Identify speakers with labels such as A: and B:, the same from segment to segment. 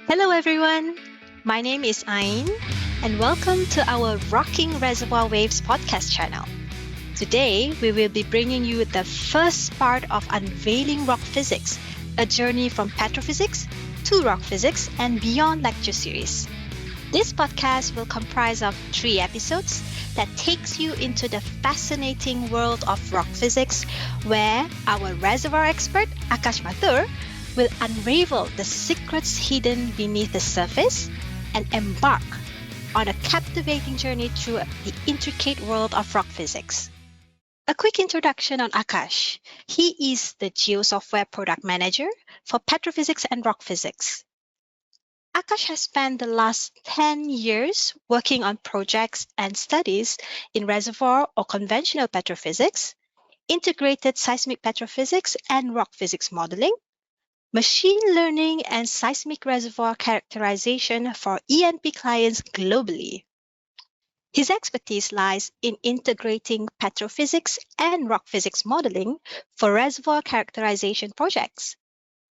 A: Hello, everyone. My name is Ain, and welcome to our Rocking Reservoir Waves podcast channel. Today, we will be bringing you the first part of Unveiling Rock Physics, a journey from petrophysics to rock physics and beyond lecture series. This podcast will comprise of 3 episodes that takes you into the fascinating world of rock physics, where our reservoir expert, Akash Mathur, will unravel the secrets hidden beneath the surface and embark on a captivating journey through the intricate world of rock physics. A quick introduction on Akash. He is the GeoSoftware Product Manager for Petrophysics and Rock Physics. Akash has spent the last 10 years working on projects and studies in reservoir or conventional petrophysics, integrated seismic petrophysics and rock physics modeling, machine learning and seismic reservoir characterization for E&P clients globally. His expertise lies in integrating petrophysics and rock physics modeling for reservoir characterization projects.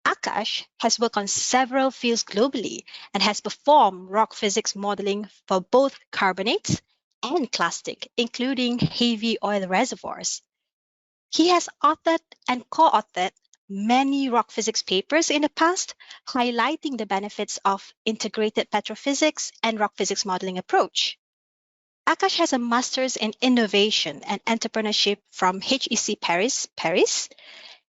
A: Akash has worked on several fields globally and has performed rock physics modeling for both carbonates and clastic, including heavy oil reservoirs. He has authored and co-authored many rock physics papers in the past, highlighting the benefits of integrated petrophysics and rock physics modeling approach. Akash has a master's in innovation and entrepreneurship from HEC Paris,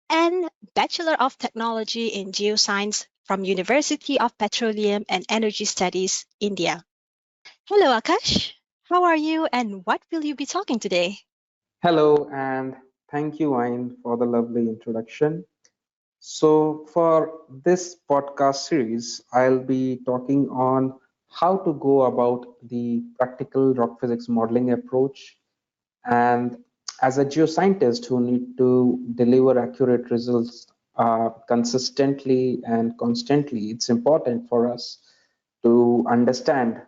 A: and Bachelor of Technology in Geoscience from University of Petroleum and Energy Studies, India. Hello, Akash. How are you and what will you be talking today?
B: Hello, and thank you, Ayn, for the lovely introduction. So, for this podcast series, I'll be talking on how to go about the practical rock physics modeling approach. And as a geoscientist who need to deliver accurate results consistently and constantly, it's important for us to understand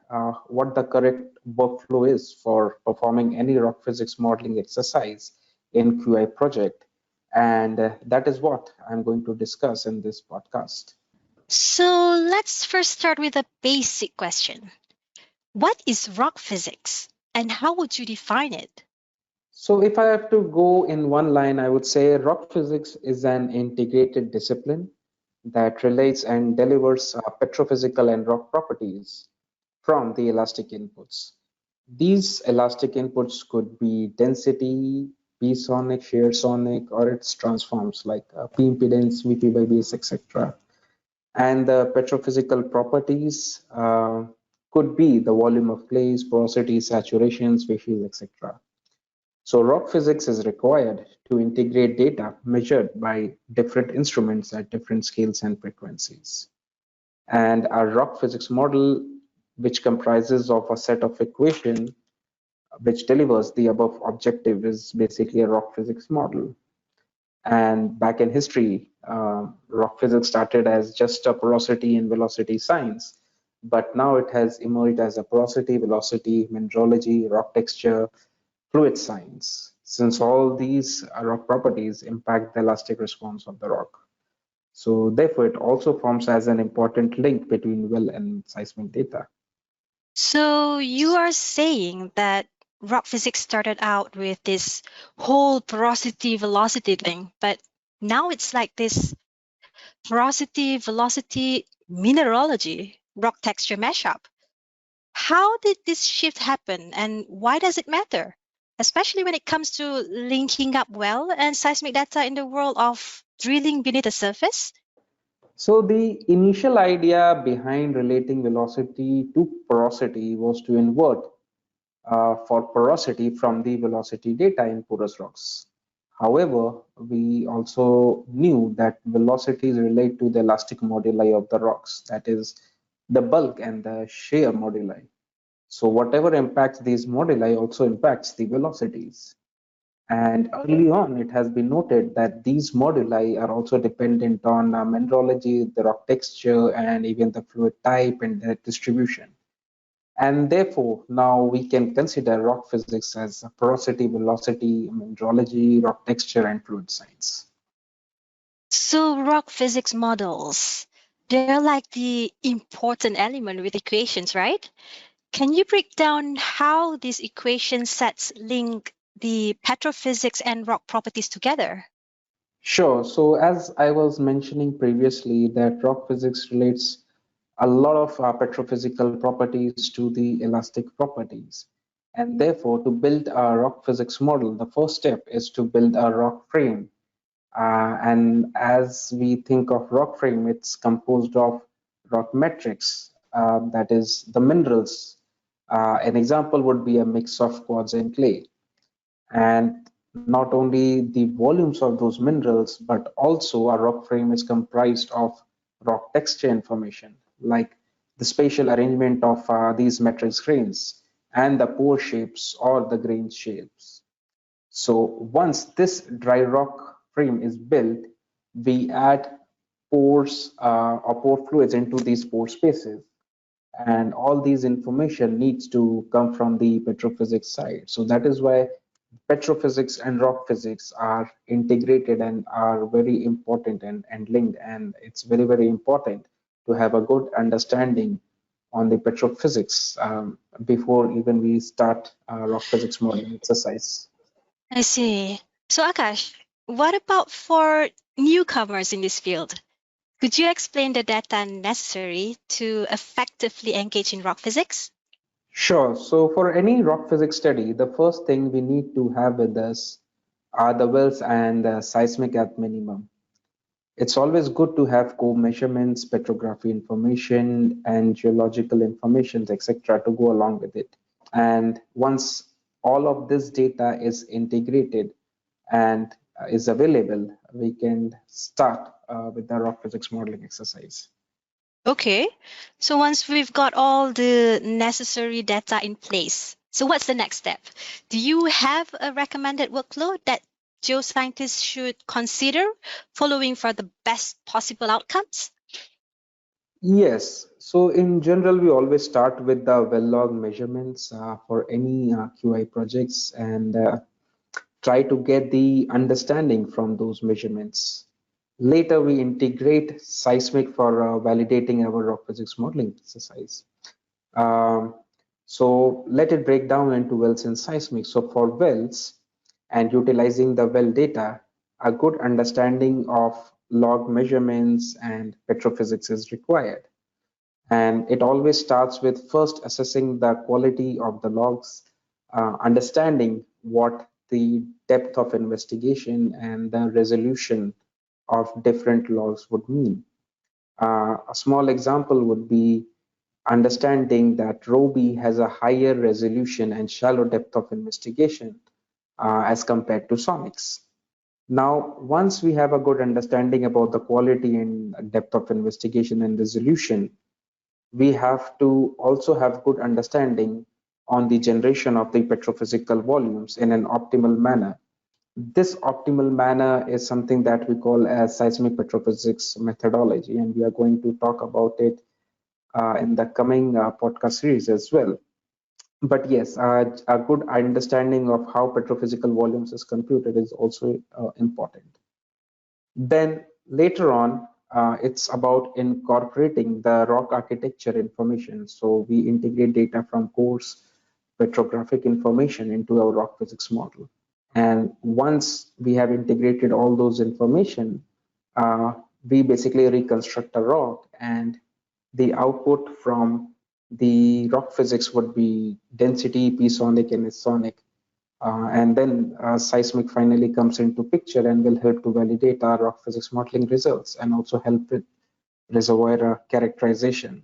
B: what the correct workflow is for performing any rock physics modeling exercise in QI project. And that is what I'm going to discuss in this podcast.
A: So let's first start with a basic question. What is rock physics and how would you define it?
B: So, if I have to go in one line, I would say rock physics is an integrated discipline that relates and delivers petrophysical and rock properties from the elastic inputs. These elastic inputs could be density, P sonic, shear sonic, or its transforms like P impedance, Vp by base, etc. And the petrophysical properties could be the volume of clays, porosity, saturation, species, etc. So rock physics is required to integrate data measured by different instruments at different scales and frequencies. And our rock physics model, which comprises of a set of equation which delivers the above objective, is basically a rock physics model. And back in history, rock physics started as just a porosity and velocity science, but now it has emerged as a porosity, velocity, mineralogy, rock texture, fluid science, since all these rock properties impact the elastic response of the rock. So therefore, it also forms as an important link between well and seismic data.
A: So you are saying that rock physics started out with this whole porosity velocity thing, but now it's like this porosity velocity mineralogy rock texture mashup. How did this shift happen and why does it matter? Especially when it comes to linking up well and seismic data in the world of drilling beneath the surface?
B: So the initial idea behind relating velocity to porosity was to invert for porosity from the velocity data in porous rocks. However, we also knew that velocities relate to the elastic moduli of the rocks, that is, the bulk and the shear moduli. So whatever impacts these moduli also impacts the velocities. And early on, it has been noted that these moduli are also dependent on mineralogy, the rock texture, and even the fluid type and their distribution. And therefore, now we can consider rock physics as porosity, velocity, mineralogy, rock texture, and fluid science.
A: So rock physics models. They're like the important element with equations, right? Can you break down how these equation sets link the petrophysics and rock properties together?
B: Sure. So as I was mentioning previously, that rock physics relates a lot of petrophysical properties to the elastic properties. And therefore, to build a rock physics model, the first step is to build a rock frame. And as we think of rock frame, it's composed of rock matrix, that is the minerals. An example would be a mix of quartz and clay. And not only the volumes of those minerals, but also a rock frame is comprised of rock texture information, like the spatial arrangement of these matrix grains and the pore shapes or the grain shapes. So once this dry rock frame is built, we add pores or pore fluids into these pore spaces. And all these information needs to come from the petrophysics side. So that is why petrophysics and rock physics are integrated and are very important and linked. And it's very, very important to have a good understanding on the petrophysics before even we start rock physics modeling exercise.
A: I see. So, Akash, what about for newcomers in this field? Could you explain the data necessary to effectively engage in rock physics?
B: Sure. So for any rock physics study, the first thing we need to have with us are the wells and seismic at minimum. It's always good to have core measurements, petrography information, and geological information, etc., to go along with it. And once all of this data is integrated and is available, we can start with the rock physics modeling exercise.
A: Okay. So once we've got all the necessary data in place, so what's the next step? Do you have a recommended workflow that geoscientists should consider following for the best possible outcomes?
B: Yes, so in general, we always start with the well log measurements for any QI projects and try to get the understanding from those measurements. Later, we integrate seismic for validating our rock physics modeling exercise. Um, so let it break down into wells and seismic. So for wells and utilizing the well data, a good understanding of log measurements and petrophysics is required. And it always starts with first assessing the quality of the logs, understanding what the depth of investigation and the resolution of different logs would mean. A small example would be understanding that Roby has a higher resolution and shallow depth of investigation as compared to Sonics. Now, once we have a good understanding about the quality and depth of investigation and resolution, we have to also have good understanding on the generation of the petrophysical volumes in an optimal manner. This optimal manner is something that we call as seismic petrophysics methodology, and we are going to talk about it in the coming podcast series as well. But yes, a good understanding of how petrophysical volumes is computed is also important. Then later on, it's about incorporating the rock architecture information. So we integrate data from coarse petrographic information into our rock physics model. And once we have integrated all those information, uh, we basically reconstruct a rock, and the output from the rock physics would be density, P sonic, and S sonic. And then seismic finally comes into picture and will help to validate our rock physics modeling results and also help with reservoir characterization.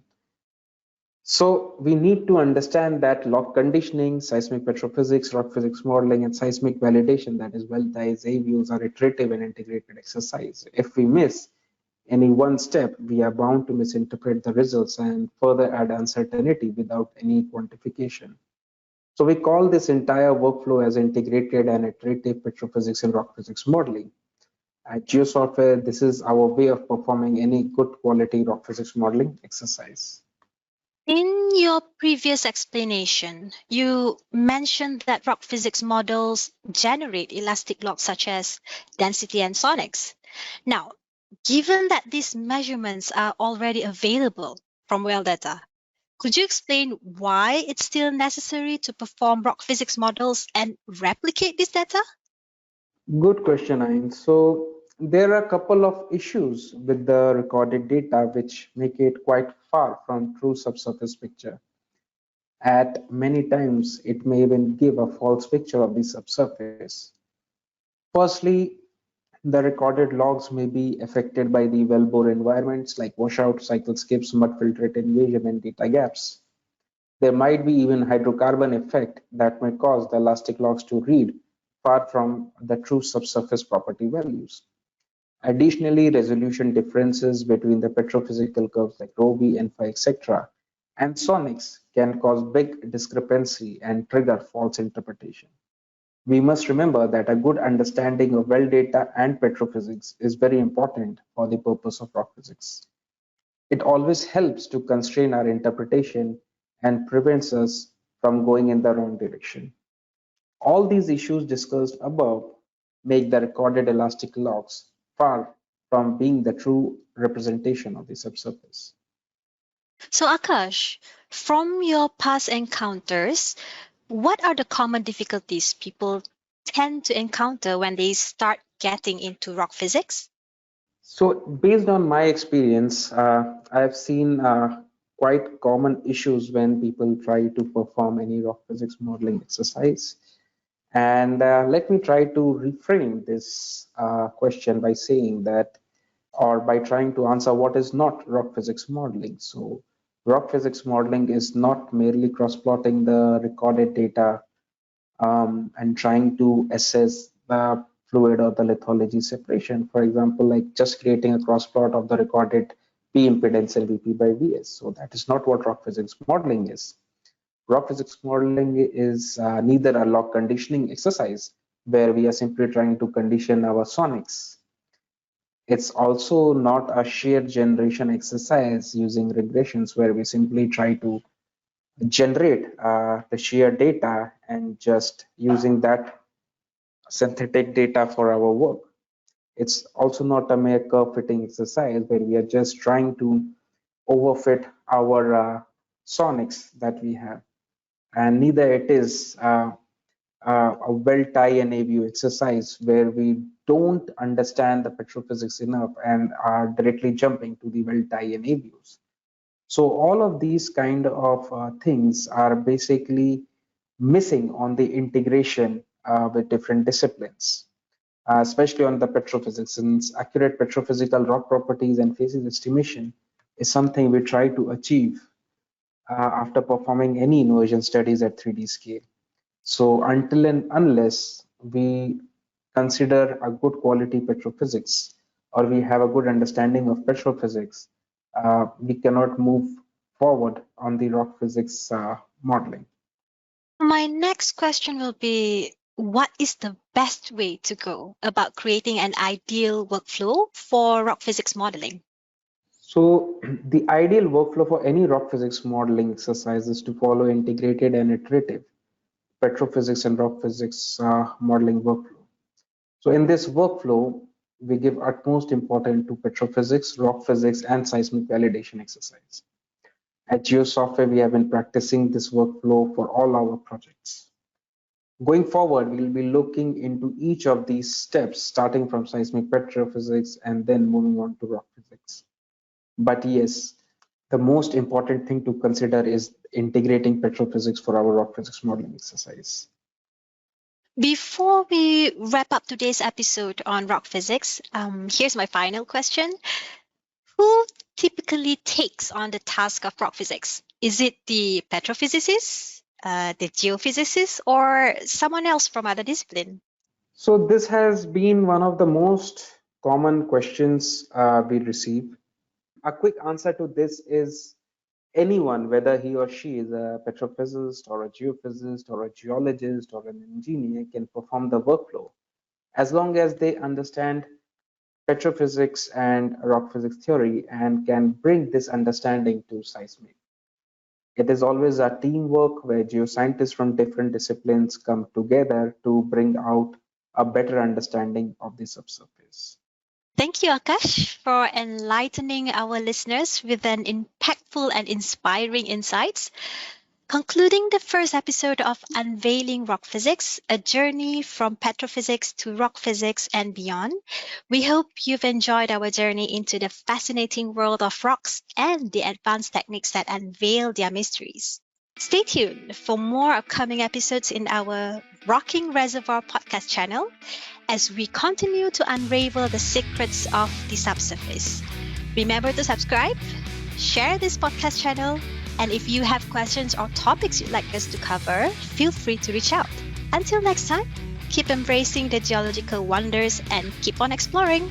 B: So we need to understand that log conditioning, seismic petrophysics, rock physics modeling, and seismic validation, that is well ties A views, are iterative and integrated exercise. If we miss any one step, we are bound to misinterpret the results and further add uncertainty without any quantification. So we call this entire workflow as integrated and iterative petrophysics and rock physics modeling. At GeoSoftware, this is our way of performing any good quality rock physics modeling exercise.
A: In your previous explanation, you mentioned that rock physics models generate elastic logs such as density and sonics. Now, Given that these measurements are already available from well data, could you explain why it's still necessary to perform rock physics models and replicate this data?
B: Good question, Ayn. So there are a couple of issues with the recorded data which make it quite far from true subsurface picture. At many times, it may even give a false picture of the subsurface. Firstly, the recorded logs may be affected by the wellbore environments like washout, cycle skips, mud filtrate invasion, and data gaps. There might be even hydrocarbon effect that may cause the elastic logs to read far from the true subsurface property values. Additionally, resolution differences between the petrophysical curves like rho v, n phi, etc., and sonics can cause big discrepancy and trigger false interpretation. We must remember that a good understanding of well data and petrophysics is very important for the purpose of rock physics. It always helps to constrain our interpretation and prevents us from going in the wrong direction. All these issues discussed above make the recorded elastic logs far from being the true representation of the subsurface.
A: So, Akash, from your past encounters, what are the common difficulties people tend to encounter when they start getting into rock physics?
B: So, based on my experience, I've seen quite common issues when people try to perform any rock physics modeling exercise. And let me try to reframe this question by saying that, or by trying to answer what is not rock physics modeling. So, rock physics modeling is not merely cross plotting the recorded data and trying to assess the fluid or the lithology separation. For example, like just creating a cross plot of the recorded P impedance and Vp by Vs. So that is not what rock physics modeling is. Rock physics modeling is neither a log conditioning exercise where we are simply trying to condition our sonics. It's also not a shear generation exercise using regressions where we simply try to generate the shear data and just using that synthetic data for our work. It's also not a mere curve fitting exercise where we are just trying to overfit our sonics that we have. And neither it is a well tie and AVU exercise where we don't understand the petrophysics enough and are directly jumping to the well tie and AVUs. So all of these kind of things are basically missing on the integration with different disciplines, especially on the petrophysics, since accurate petrophysical rock properties and phases estimation is something we try to achieve after performing any inversion studies at 3D scale. So until and unless we consider a good quality petrophysics or we have a good understanding of petrophysics, we cannot move forward on the rock physics modeling.
A: My next question will be, what is the best way to go about creating an ideal workflow for rock physics modeling?
B: So the ideal workflow for any rock physics modeling exercise is to follow integrated and iterative petrophysics and rock physics modeling workflow. So in this workflow, we give utmost importance to petrophysics, rock physics, and seismic validation exercise. At GeoSoftware, we have been practicing this workflow for all our projects. Going forward, we'll be looking into each of these steps, starting from seismic petrophysics and then moving on to rock physics. But yes, the most important thing to consider is integrating petrophysics for our rock physics modeling exercise.
A: Before we wrap up today's episode on rock physics, here's my final question. Who typically takes on the task of rock physics? Is it the petrophysicists, the geophysicists, or someone else from other discipline?
B: So this has been one of the most common questions we receive. A quick answer to this is anyone, whether he or she is a petrophysicist or a geophysicist or a geologist or an engineer, can perform the workflow as long as they understand petrophysics and rock physics theory and can bring this understanding to seismic. It is always a teamwork where geoscientists from different disciplines come together to bring out a better understanding of the subsurface.
A: Thank you, Akash, for enlightening our listeners with an impactful and inspiring insights. Concluding the first episode of Unveiling Rock Physics, a journey from petrophysics to rock physics and beyond, we hope you've enjoyed our journey into the fascinating world of rocks and the advanced techniques that unveil their mysteries. Stay tuned for more upcoming episodes in our Rocking Reservoir podcast channel as we continue to unravel the secrets of the subsurface. Remember to subscribe, share this podcast channel, and if you have questions or topics you'd like us to cover, feel free to reach out. Until next time, keep embracing the geological wonders and keep on exploring.